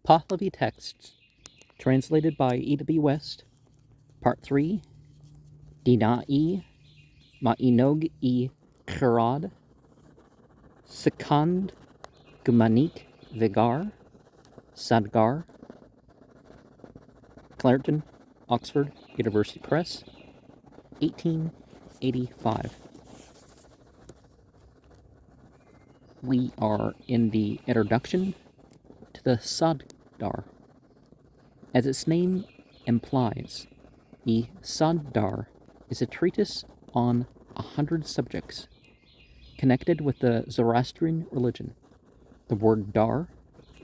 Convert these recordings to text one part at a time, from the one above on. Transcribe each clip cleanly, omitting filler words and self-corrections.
Pahlavi texts, translated by E.W. West, Part 3, Dina'i Ma'inog I Kherad, Sekand Gumanik Vigar, Sadgar, Clarendon, Oxford University Press, 1885. We are in the introduction to the Saddar. As its name implies, the Saddar is a treatise on 100 subjects connected with the Zoroastrian religion. The word dar,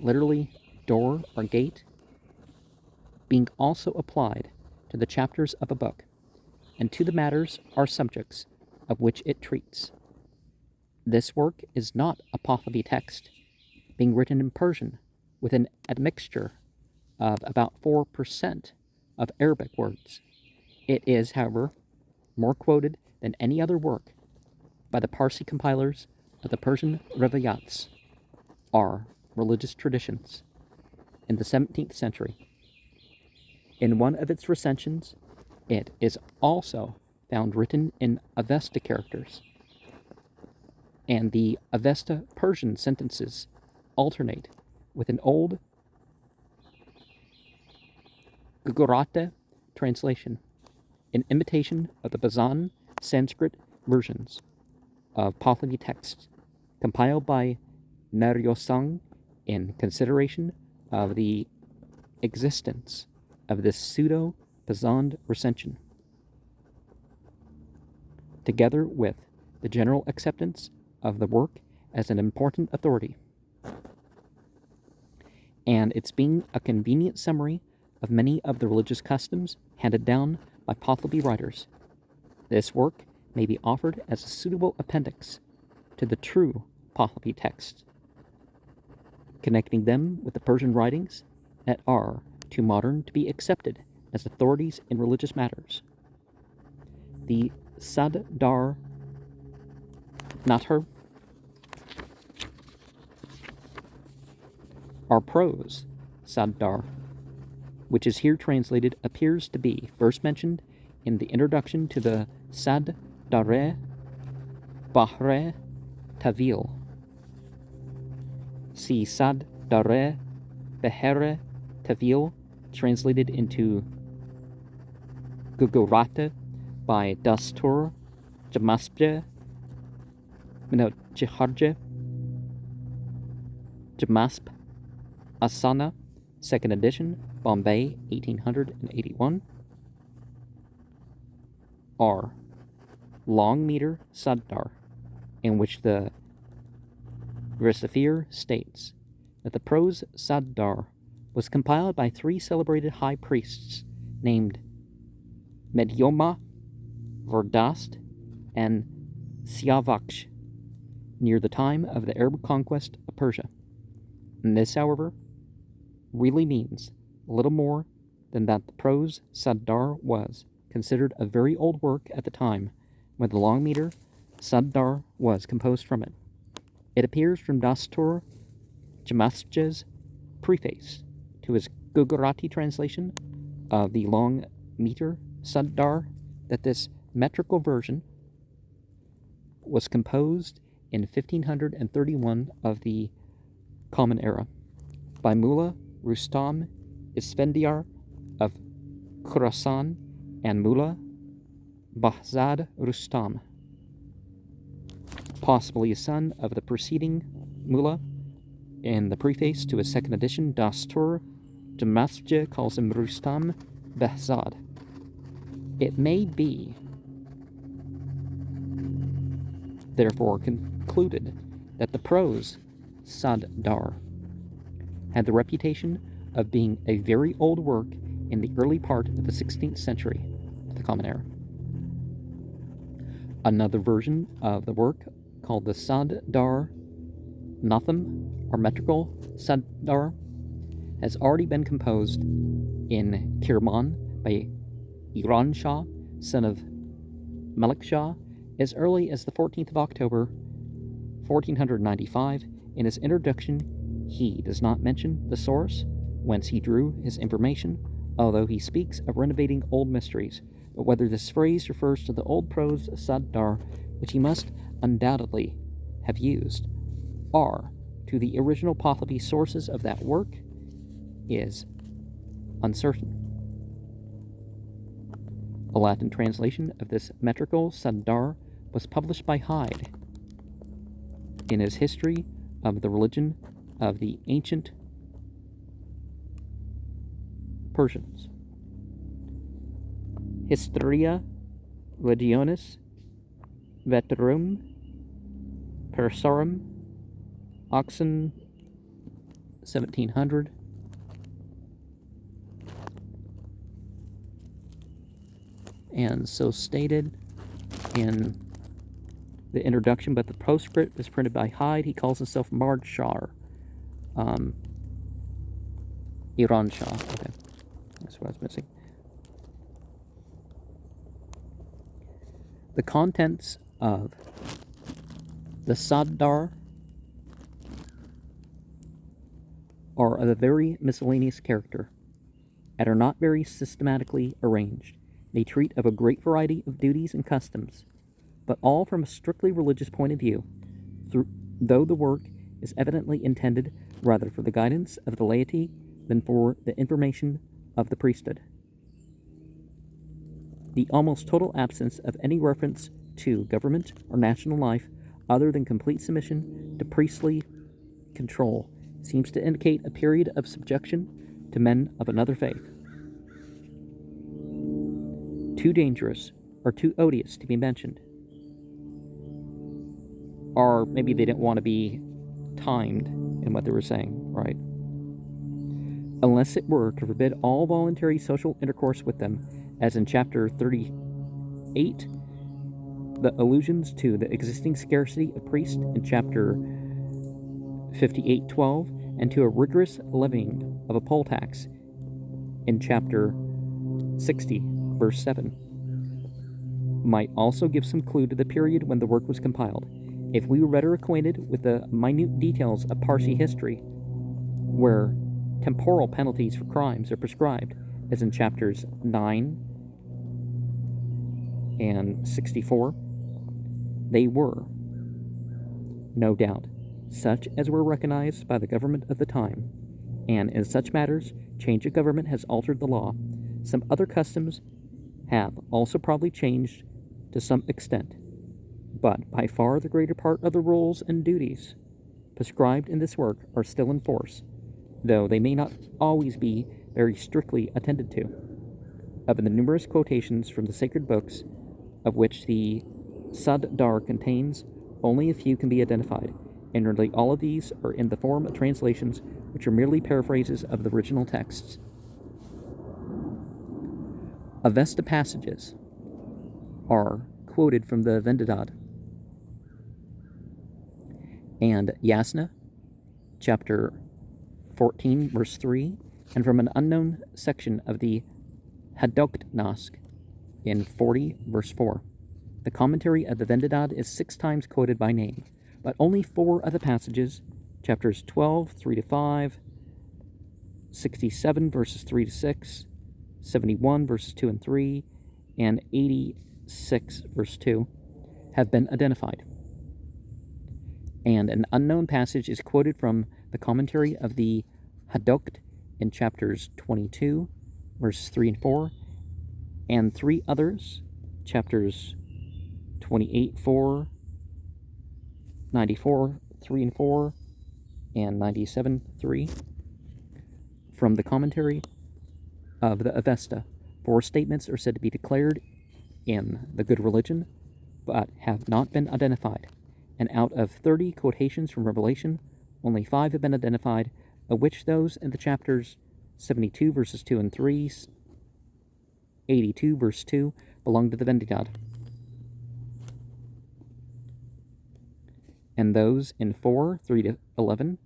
literally door or gate, being also applied to the chapters of a book and to the matters or subjects of which it treats. This work is not a Pahlavi text, being written in Persian with an admixture of about 4% of Arabic words. It is, however, more quoted than any other work by the Parsi compilers of the Persian Rivayats, or religious traditions, in the 17th century. In one of its recensions, it is also found written in Avesta characters, and the Avesta Persian sentences alternate with an old Gugurate translation, in imitation of the Bazan Sanskrit versions of Pahlavi texts compiled by Naryosang in consideration of the existence of this pseudo-Bazan recension, together with the general acceptance of the work as an important authority, and its being a convenient summary of many of the religious customs handed down by Pahlavi writers. This work may be offered as a suitable appendix to the true Pahlavi texts, connecting them with the Persian writings that are too modern to be accepted as authorities in religious matters. The Saddar Nathar, or prose Saddar, which is here translated, appears to be first mentioned in the introduction to the Saddare Bahre Tavil. See Saddare Behere Tavil, translated into Gugurate by Dastur Jamasp Asana, 2nd edition, Bombay, 1881. R. Long meter Saddar, in which the receiver states that the prose Saddar was compiled by 3 celebrated high priests named Medyoma, Verdast, and Siavaksh near the time of the Arab conquest of Persia. And this, however, really means little more than that the prose Saddar was considered a very old work at the time when the long meter Saddar was composed from it. It appears from Dastur Jamasp's preface to his Gugurati translation of the long meter Saddar that this metrical version was composed in 1531 of the Common Era by Mullah Rustam Isfendiyar of Khurasan and Mullah Bahzad Rustam, possibly a son of the preceding Mullah. In the preface to his 2nd edition, Dastur Damascus calls him Rustam Behzad. It may be, therefore, concluded that the prose Saddar had the reputation of being a very old work in the early part of the 16th century of the Common Era. Another version of the work, called the Saddar Natham, or metrical Saddar, has already been composed in Kirman by Iran Shah, son of Malik Shah, as early as the 14th of October, 1495. In his introduction, he does not mention the source, whence he drew his information, although he speaks of renovating old mysteries, but whether this phrase refers to the old prose Saddar, which he must undoubtedly have used, or to the original Pahlavi sources of that work, is uncertain. A Latin translation of this metrical Saddar was published by Hyde in his History of the Religion of the Ancient Persians. Historia Legionis Veterum Persarum Oxen 1700. And so stated in the introduction, but the postscript was printed by Hyde. He calls himself Mardshar. Iran Shah. Okay, that's what I was missing. The contents of the Saddar are of a very miscellaneous character, and are not very systematically arranged. They treat of a great variety of duties and customs, but all from a strictly religious point of view, though the work is evidently intended rather for the guidance of the laity than for the information of the priesthood. The almost total absence of any reference to government or national life other than complete submission to priestly control seems to indicate a period of subjection to men of another faith. Too dangerous or too odious to be mentioned. Or maybe they didn't want to be timed in what they were saying, right? Unless it were to forbid all voluntary social intercourse with them, as in chapter 38, the allusions to the existing scarcity of priests in chapter 58:12, and to a rigorous levying of a poll tax in chapter 60, verse 7, might also give some clue to the period when the work was compiled. If we were better acquainted with the minute details of Parsi history, where temporal penalties for crimes are prescribed, as in chapters 9 and 64, they were, no doubt, such as were recognized by the government of the time, and in such matters, change of government has altered the law. Some other customs have also probably changed to some extent, but by far the greater part of the rules and duties prescribed in this work are still in force, though they may not always be very strictly attended to. Of the numerous quotations from the sacred books, of which the Saddar contains, only a few can be identified, and nearly all of these are in the form of translations which are merely paraphrases of the original texts. Avesta passages are quoted from the Vendidad and Yasna, chapter 14, verse 3, and from an unknown section of the Hadokt Nask in 40, verse 4. The commentary of the Vendidad is 6 times quoted by name, but only 4 of the passages, chapters 12, 3 to 5, 67, verses 3 to 6, 71, verses 2 and 3, and 86, verse 2, have been identified. And an unknown passage is quoted from the commentary of the Hadokt in chapters 22, verses 3 and 4, and 3 others, chapters 28, 4, 94, 3 and 4, and 97, 3, from the commentary of the Avesta. 4 statements are said to be declared in the good religion, but have not been identified, and out of 30 quotations from Revelation, only 5 have been identified, of which those in the chapters 72, verses 2 and 3, 82, verse 2, belong to the Vendidad, and those in 4, 3 to 11,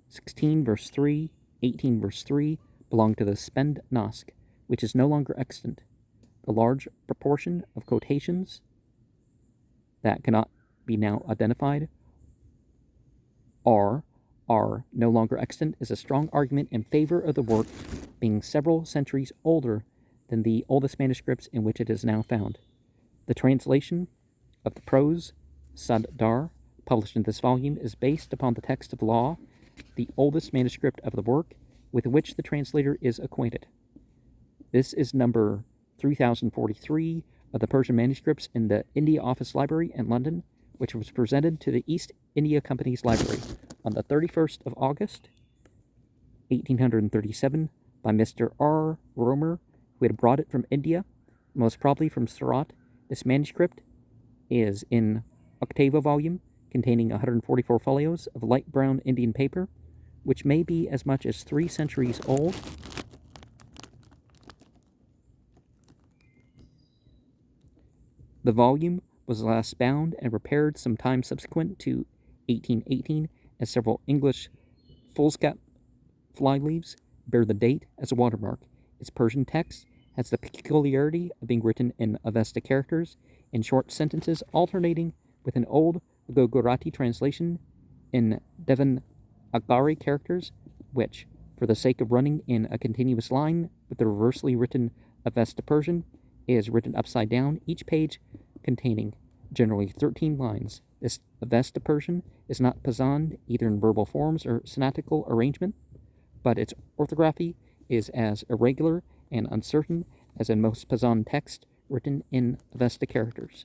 16, verse 3, 18, verse 3, belong to the Spend Nask, which is no longer extant. The large proportion of quotations that cannot be now identified are are no longer extant is a strong argument in favor of the work being several centuries older than the oldest manuscripts in which it is now found. The translation of the prose Sad-dar, published in this volume, is based upon the text of law, the oldest manuscript of the work with which the translator is acquainted. This is number 3043 of the Persian manuscripts in the India Office Library in London, which was presented to the East India Company's library on the 31st of August, 1837, by Mr. R. Romer, who had brought it from India, most probably from Surat. This manuscript is in octavo volume, containing 144 folios of light brown Indian paper, which may be as much as 3 centuries old. The volume was last bound and repaired some time subsequent to 1818, as several English foolscap flyleaves bear the date as a watermark. Its Persian text has the peculiarity of being written in Avesta characters, in short sentences alternating with an old Gugurati translation in Devanagari characters, which, for the sake of running in a continuous line with the reversely written Avesta Persian, is written upside down, each page containing generally 13 lines. This Avesta Persian is not Pazan either in verbal forms or sonatical arrangement, but its orthography is as irregular and uncertain as in most Pazan texts written in Avesta characters.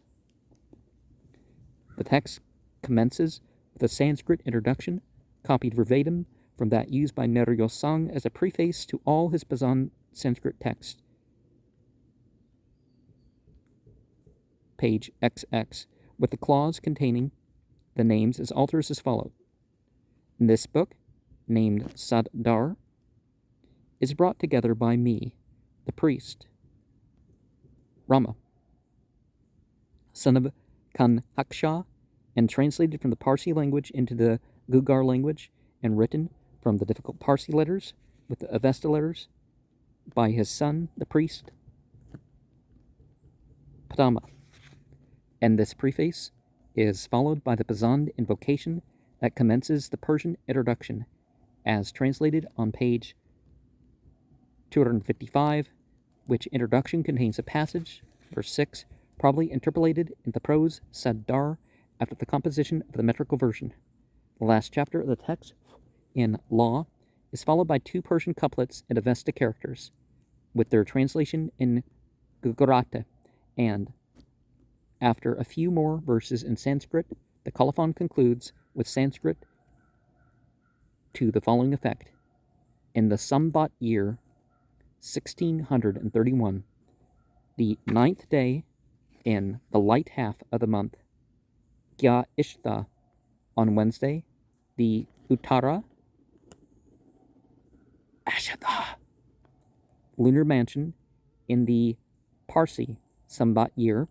The text commences with a Sanskrit introduction, copied verbatim from that used by Neryo Sang as a preface to all his Pazan Sanskrit texts. Page XX, with the clause containing the names as alters as follows. This book, named Sad-dar, is brought together by me, the priest, Rama, son of Kanhaksha, and translated from the Parsi language into the Gugar language, and written from the difficult Parsi letters with the Avesta letters by his son, the priest, Padama. And this preface is followed by the Pazan invocation that commences the Persian introduction, as translated on page 255, which introduction contains a passage, verse 6, probably interpolated in the prose Sad-dar after the composition of the metrical version. The last chapter of the text, in law, is followed by 2 Persian couplets in Avesta characters, with their translation in Gugurati, and after a few more verses in Sanskrit, the colophon concludes with Sanskrit to the following effect. In the Samvat year 1631, the 9th day in the light half of the month, Kya Ishta, on Wednesday, the Uttara Ashada lunar mansion in the Parsi Samvat year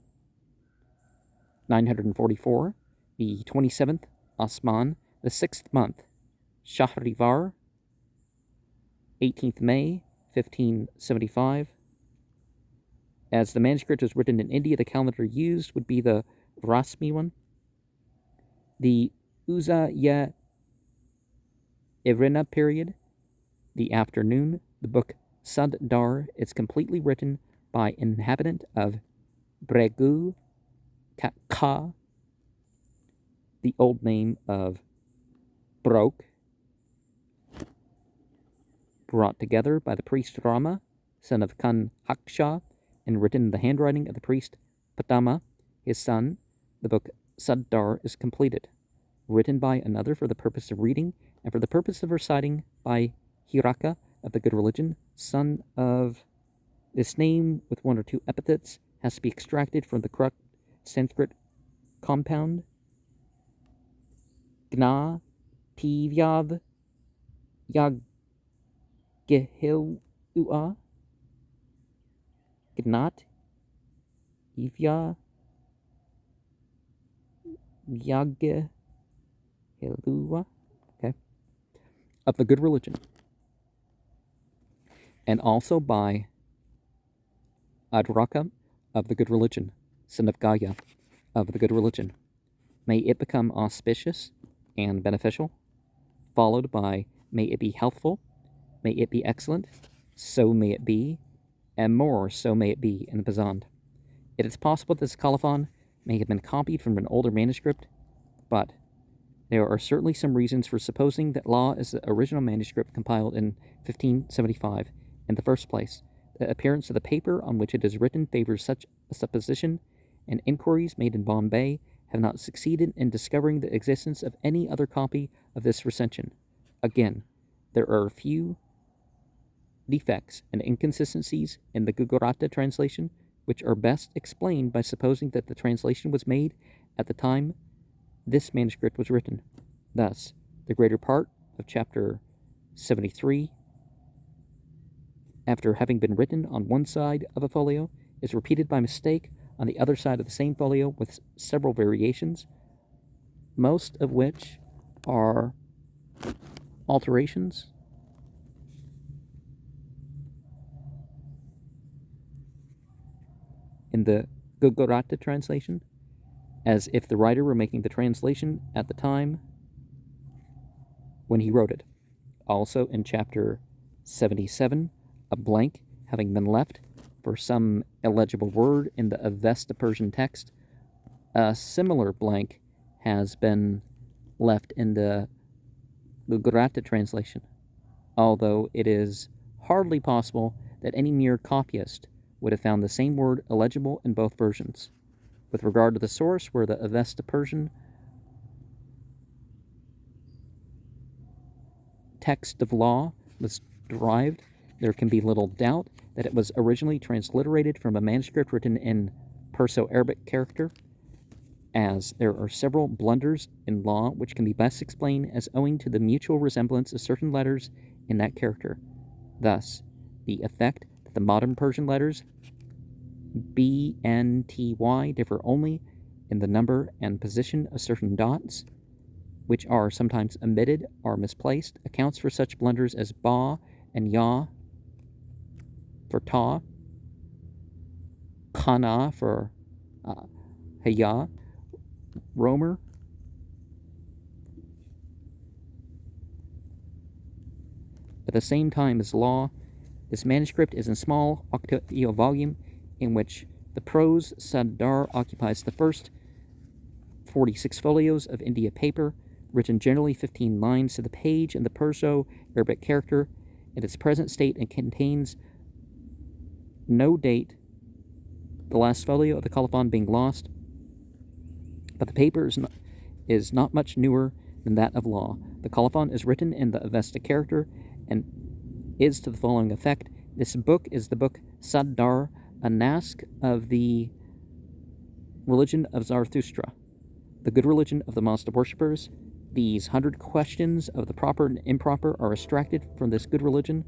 944, the 27th Asman, the 6th month, Shahrivar, 18th May, 1575. As the manuscript is written in India, the calendar used would be the Rasmi one. The Uza-ya Irina period, the afternoon, the book Sad-dar is completely written by inhabitant of Bregu Ka, the old name of Brok, brought together by the priest Rama, son of Kanhaksha, and written in the handwriting of the priest Padama, his son. The book Sad-dar is completed, written by another for the purpose of reading and for the purpose of reciting by Hiraka of the good religion, son of this name with 1 or 2 epithets has to be extracted from the correct Sanskrit compound Gna Tivyav Yagehilua Gnat Ivya Yagehilua, okay, of the good religion, and also by Adraka of the good religion, son of Gaya of the good religion. May it become auspicious and beneficial. followed by may it be healthful, may it be excellent, so may it be, and more so may it be in the Pejand. It is possible this colophon may have been copied from an older manuscript, but there are certainly some reasons for supposing that Law is the original manuscript compiled in 1575 in the first place. The appearance of the paper on which it is written favors such a supposition, and inquiries made in Bombay have not succeeded in discovering the existence of any other copy of this recension. Again, there are a few defects and inconsistencies in the Gugurata translation, which are best explained by supposing that the translation was made at the time this manuscript was written. Thus, the greater part of chapter 73, after having been written on one side of a folio, is repeated by mistake on the other side of the same folio with several variations, most of which are alterations in the Gugurata translation, as if the writer were making the translation at the time when he wrote it. Also, in chapter 77, a blank having been left for some illegible word in the Avesta Persian text, a similar blank has been left in the Gugurata translation, although it is hardly possible that any mere copyist would have found the same word illegible in both versions. With regard to the source where the Avesta Persian text of Law was derived, there can be little doubt that it was originally transliterated from a manuscript written in Perso-Arabic character, as there are several blunders in Law which can be best explained as owing to the mutual resemblance of certain letters in that character. Thus, the effect that the modern Persian letters B, N, T, Y differ only in the number and position of certain dots, which are sometimes omitted or misplaced, accounts for such blunders as ba and ya for ta, kana for haya, romer. At the same time as Law, this manuscript is in small octavo volume, in which the prose Saddar occupies the first 46 folios of India paper, written generally 15 lines to the page in the Perso-Arabic character in its present state, and contains no date, the last folio of the colophon being lost, but the paper is not much newer than that of Law. The colophon is written in the Avesta character and is to the following effect. This book is the book Saddar, a Nask of the religion of Zarathustra, the good religion of the Mazda worshippers. These 100 questions of the proper and improper are extracted from this good religion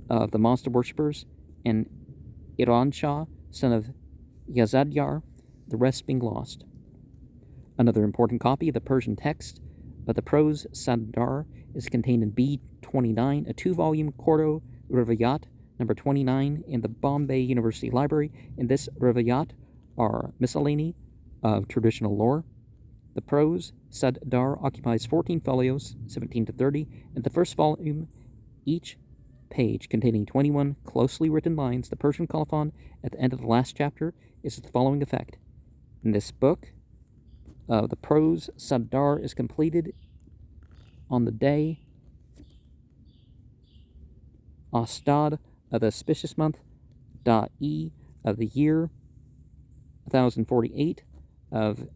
of the Mazda worshippers, and Iran Shah, son of Yazadyar, the rest being lost. Another important copy of the Persian text of the prose Saddar is contained in B29, a 2-volume quarto Rivayat, number 29, in the Bombay University Library. In this Rivayat are miscellany of traditional lore. The prose Saddar occupies 14 folios, 17 to 30, and the first volume, each page containing 21 closely written lines. The Persian colophon at the end of the last chapter is to the following effect. In this book, the prose Saddar is completed on the day Astad of the auspicious month Da'i of the year 1048 of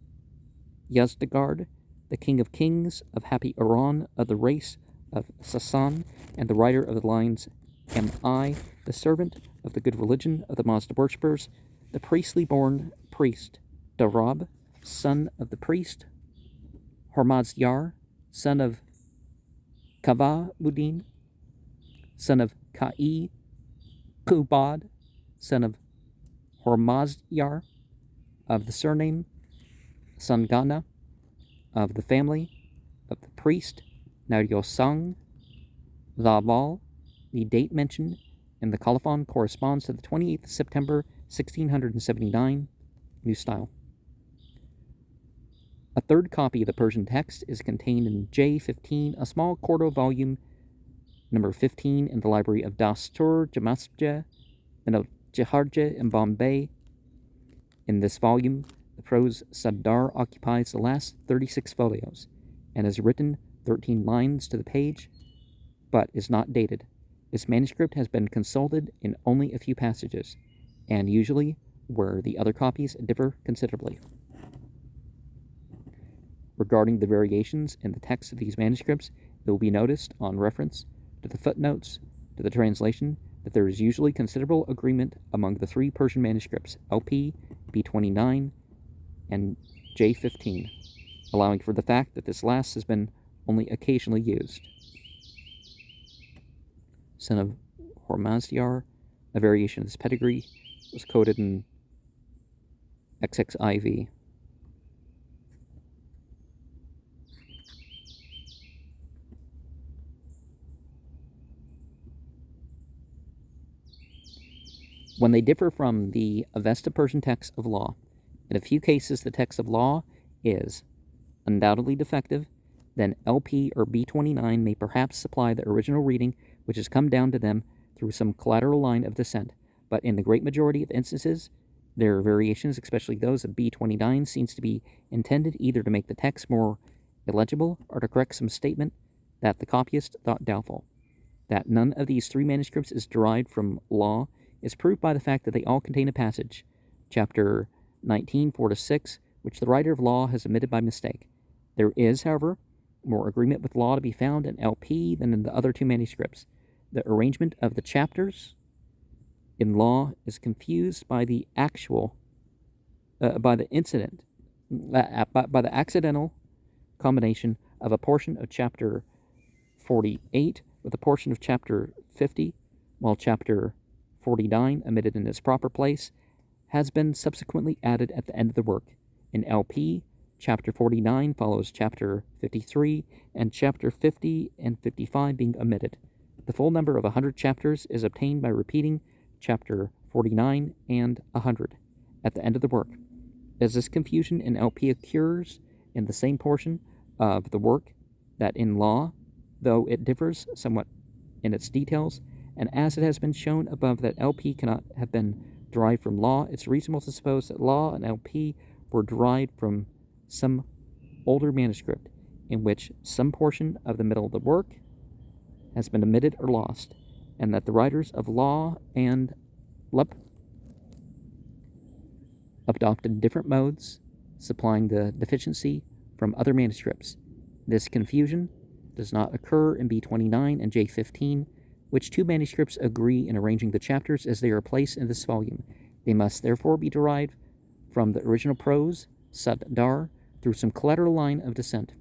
Yazdegerd, the king of kings of happy Iran, of the race of Sasan, and the writer of the lines, am I, the servant of the good religion of the Mazda worshippers, the priestly born priest Darab, son of the priest Hormazdyar, son of Kavamuddin, son of Ka'i Kubad, son of Hormazdyar, of the surname Sangana, of the family of the priest Naryosang Zaval. The date mentioned in the colophon corresponds to the 28th September 1679, New Style. A third copy of the Persian text is contained in J15, a small quarto volume number 15 in the library of Dastur Jamasja and of Jiharja in Bombay. In this volume, the prose Saddar occupies the last 36 folios and is written 13 lines to the page, but is not dated. This manuscript has been consulted in only a few passages, and usually where the other copies differ considerably. Regarding the variations in the text of these manuscripts, it will be noticed on reference to the footnotes to the translation that there is usually considerable agreement among the three Persian manuscripts, LP, B29, and J15, allowing for the fact that this last has been only occasionally used. Son of Hormazdyar, a variation of this pedigree, was quoted in XXIV. When they differ from the Avesta Persian text of law, in a few cases the text of law is undoubtedly defective, then LP or B29 may perhaps supply the original reading which has come down to them through some collateral line of descent, but in the great majority of instances, their variations, especially those of B29, seems to be intended either to make the text more illegible or to correct some statement that the copyist thought doubtful. That none of these three manuscripts is derived from law is proved by the fact that they all contain a passage, chapter 19, 4-6, which the writer of law has omitted by mistake. There is, however, more agreement with law to be found in LP than in the other two manuscripts. The arrangement of the chapters in law is confused by the by the accidental combination of a portion of chapter 48 with a portion of chapter 50, while chapter 49, omitted in its proper place, has been subsequently added at the end of the work. In LP, chapter 49 follows chapter 53, and chapter 50 and 55 being omitted. The full number of 100 chapters is obtained by repeating chapter 49 and 100 at the end of the work. As this confusion in LP occurs in the same portion of the work that in law, though it differs somewhat in its details, and as it has been shown above that LP cannot have been derived from law, it's reasonable to suppose that law and LP were derived from some older manuscript in which some portion of the middle of the work has been omitted or lost, and that the writers of law and LP adopted different modes, supplying the deficiency from other manuscripts. This confusion does not occur in B29 and J15, which two manuscripts agree in arranging the chapters as they are placed in this volume. They must therefore be derived from the original prose, Saddar, through some collateral line of descent,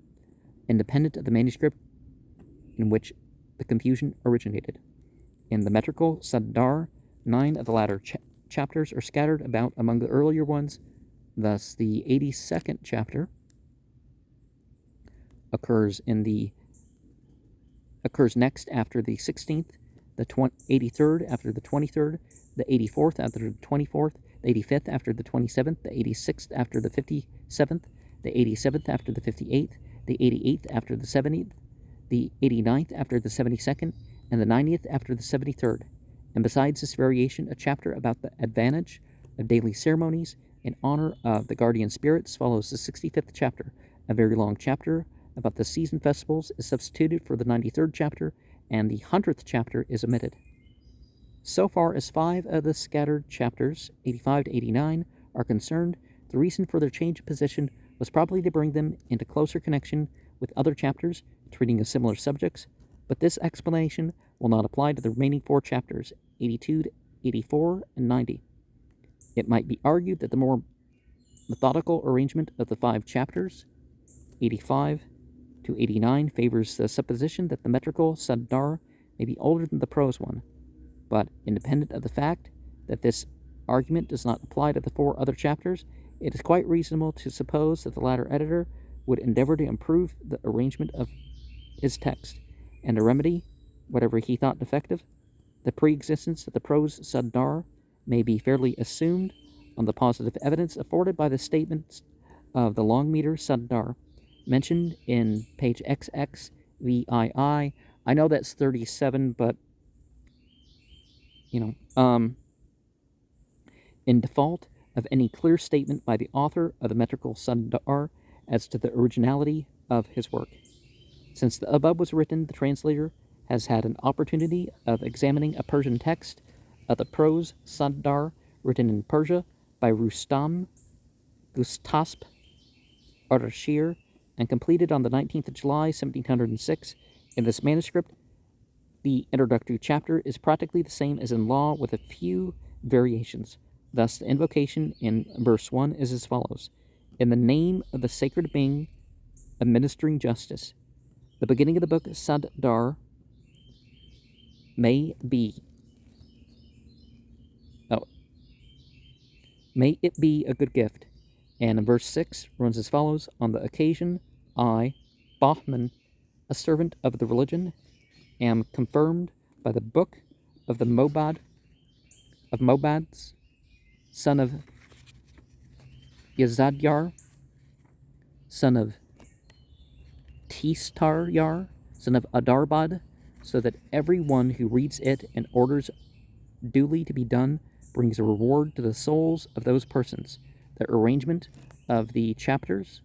independent of the manuscript in which the confusion originated. In the metrical Saddar, 9 of the latter chapters are scattered about among the earlier ones. Thus, the 82nd chapter occurs next after the 16th, the 83rd after the 23rd, the 84th after the 24th, the 85th after the 27th, the 86th after the 57th, the 87th after the 58th, the 88th after the 70th, the 89th after the 72nd, and the 90th after the 73rd. And besides this variation, a chapter about the advantage of daily ceremonies in honor of the guardian spirits follows the 65th chapter. A very long chapter about the season festivals is substituted for the 93rd chapter, and the 100th chapter is omitted. So far as 5 of the scattered chapters, 85 to 89, are concerned, the reason for their change of position was probably to bring them into closer connection with other chapters treating of similar subjects, but this explanation will not apply to the remaining 4 chapters, 82 to 84 and 90. It might be argued that the more methodical arrangement of the 5 chapters, 85 to 89, favors the supposition that the metrical Saddar may be older than the prose one, but independent of the fact that this argument does not apply to the 4 other chapters, it is quite reasonable to suppose that the latter editor would endeavor to improve the arrangement of his text, and to remedy whatever he thought defective. The pre-existence of the prose Saddar may be fairly assumed on the positive evidence afforded by the statements of the long meter Saddar mentioned in page XXVII. I know that's 37, but in default of any clear statement by the author of the metrical Saddar as to the originality of his work. Since the above was written, the translator has had an opportunity of examining a Persian text of the prose Saddar written in Persia by Rustam Gustasp Ardashir and completed on the 19th of July, 1706. In this manuscript, the introductory chapter is practically the same as in law with a few variations. Thus, the invocation in verse 1 is as follows. In the name of the sacred being administering justice. The beginning of the book, Saddar, may it be a good gift. And in verse 6 runs as follows. On the occasion, I, Bahman, a servant of the religion, am confirmed by the book of the Mobads, son of Yazadyar, son of Tistaryar, son of Adarbad, so that every one who reads it and orders duly to be done brings a reward to the souls of those persons. The arrangement of the chapters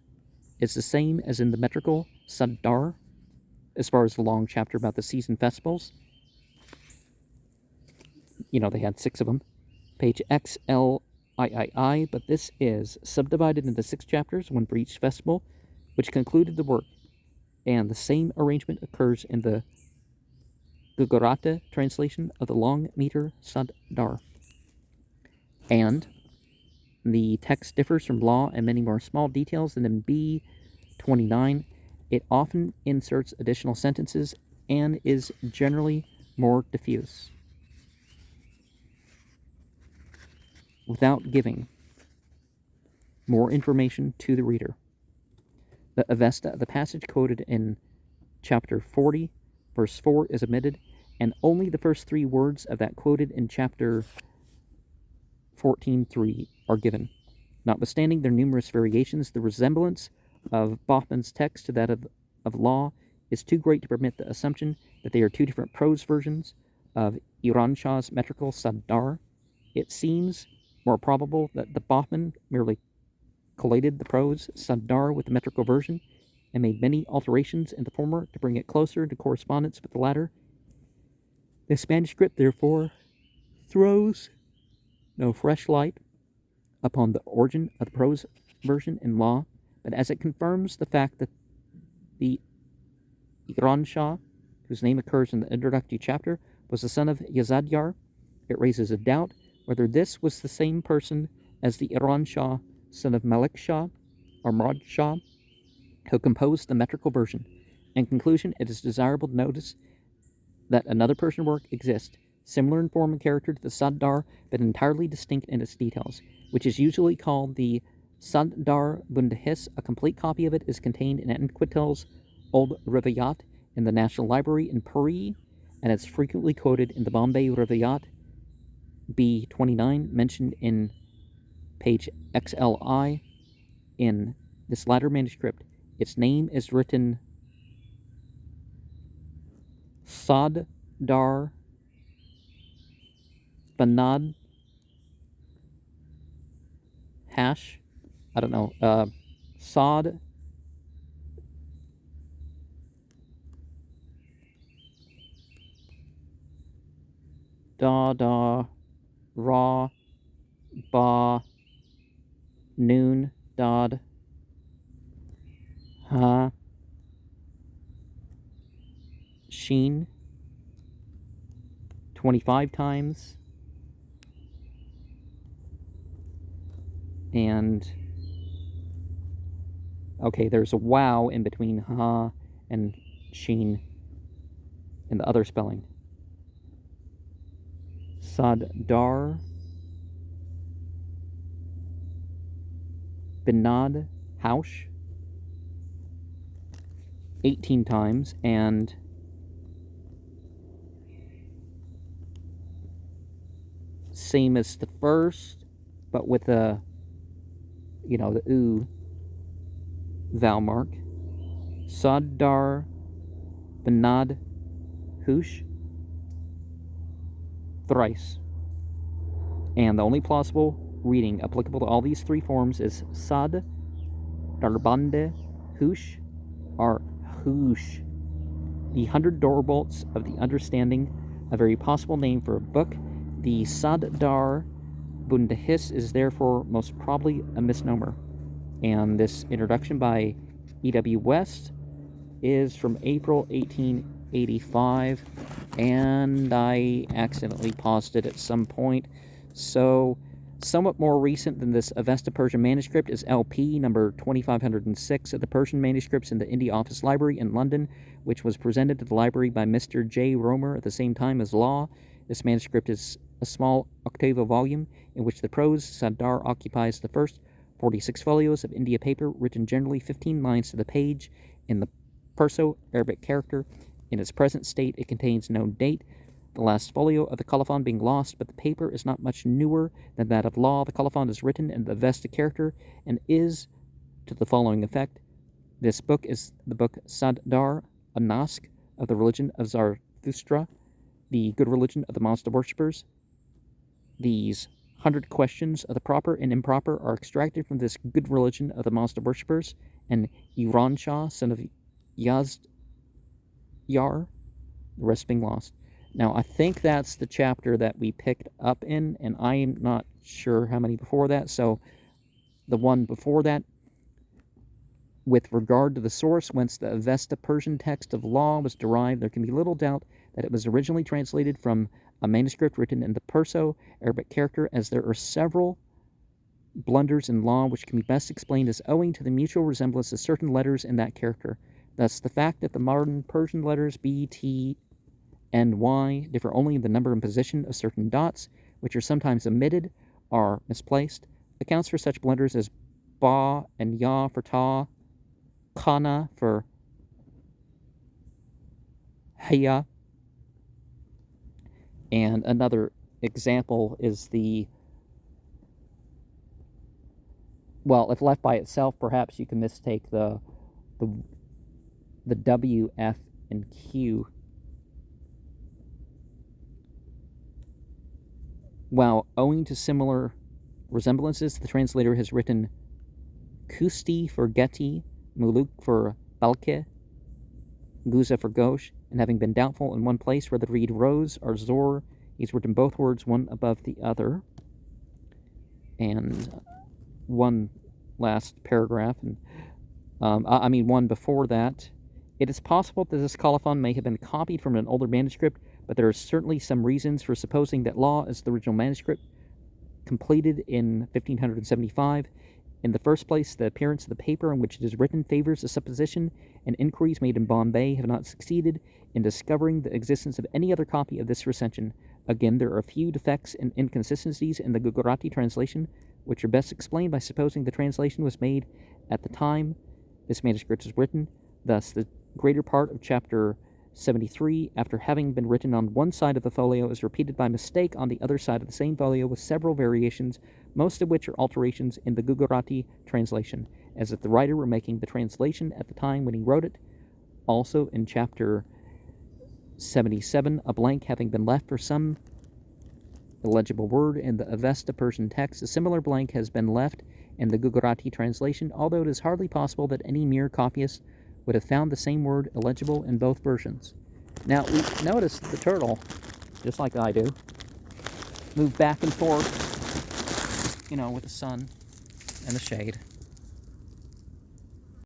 is the same as in the metrical Saddar, as far as the long chapter about the season festivals. They had 6 of them. Page XLIII, but this is subdivided into 6 chapters, one for each festival, which concluded the work. And the same arrangement occurs in the Gugurata translation of the long meter Saddar. And the text differs from law and many more small details than in B29. It often inserts additional sentences and is generally more diffuse, without giving more information to the reader. The Avesta, the passage quoted in chapter 40, verse 4, is omitted, and only the first 3 words of that quoted in chapter 14.3 are given. Notwithstanding their numerous variations, the resemblance of Bachman's text to that of law is too great to permit the assumption that they are 2 different prose versions of Iran Shah's metrical Saddar. It seems more probable that the Bachman merely collated the prose Saddar with the metrical version and made many alterations in the former to bring it closer into correspondence with the latter. This manuscript, therefore, throws no fresh light upon the origin of the prose version in law, but as it confirms the fact that the Iran Shah, whose name occurs in the introductory chapter, was the son of Yazadyar, it raises a doubt whether this was the same person as the Iran Shah, son of Malik Shah, or Murad Shah, who composed the metrical version. In conclusion, it is desirable to notice that another Persian work exists, similar in form and character to the Saddar, but entirely distinct in its details, which is usually called the Saddar Bundahis. A complete copy of it is contained in Anquetel's Old Rivayat in the National Library in Puri, and it's frequently quoted in the Bombay Rivayat B29, mentioned in page XLI. In this latter manuscript, its name is written Saddar Banad hash, I don't know, Sad da ra ba noon dad ha sheen 25 times, and okay, there's a wow in between ha and sheen in the other spelling. Saddar Binad Haush 18 times, and same as the first, but with the, the oo Valmark, Saddar Benad Hush, thrice. And the only plausible reading applicable to all these three forms is Sad Darbande Hush or Hush. The 100 Door Bolts of the Understanding, a very possible name for a book. The Saddar Bundahis is therefore most probably a misnomer. And this introduction by E.W. West is from April 1885, and I accidentally paused it at some point. So, somewhat more recent than this Avesta Persian manuscript is LP number 2506 of the Persian manuscripts in the India Office Library in London, which was presented to the library by Mr. J. Romer at the same time as Law. This manuscript is a small octavo volume in which the prose Saddar occupies the first 46 folios of India paper, written generally 15 lines to the page in the Perso-Arabic character. In its present state, it contains no date, the last folio of the colophon being lost, but the paper is not much newer than that of Law. The colophon is written in the Avesta character and is to the following effect. This book is the book Saddar, a Nask of the religion of Zarathustra, the good religion of the Mazda worshippers. These 100 questions of the proper and improper are extracted from this good religion of the Mazda worshippers, and Iran Shah, son of Yazd Yar, the rest being lost. Now, I think that's the chapter that we picked up in, and I am not sure how many before that, so the one before that, with regard to the source whence the Avesta Persian text of Law was derived, there can be little doubt that it was originally translated from a manuscript written in the Perso-Arabic character, as there are several blunders in Law which can be best explained as owing to the mutual resemblance of certain letters in that character. Thus, the fact that the modern Persian letters B, T, and Y differ only in the number and position of certain dots, which are sometimes omitted, are misplaced, accounts for such blunders as Ba and Ya for Ta, Kana for Haya. And another example is well, if left by itself, perhaps you can mistake the W, F, and Q. While owing to similar resemblances, the translator has written Kusti for Geti, Muluk for Balke, Guza for Ghosh, and having been doubtful in one place whether to read Rose or Zor, he's written both words one above the other. And one last paragraph, and one before that. It is possible that this colophon may have been copied from an older manuscript, but there are certainly some reasons for supposing that Law is the original manuscript, completed in 1575. In the first place, the appearance of the paper on which it is written favors the supposition, and inquiries made in Bombay have not succeeded in discovering the existence of any other copy of this recension. Again, there are a few defects and inconsistencies in the Gujarati translation, which are best explained by supposing the translation was made at the time this manuscript was written. Thus, the greater part of chapter 73, after having been written on one side of the folio, is repeated by mistake on the other side of the same folio with several variations, most of which are alterations in the Gujarati translation, as if the writer were making the translation at the time when he wrote it. Also, in chapter 77, a blank having been left for some illegible word in the Avesta Persian text, a similar blank has been left in the Gujarati translation, although it is hardly possible that any mere copyist would have found the same word illegible in both versions. Now, we notice the turtle, just like I do, move back and forth, with the sun and the shade.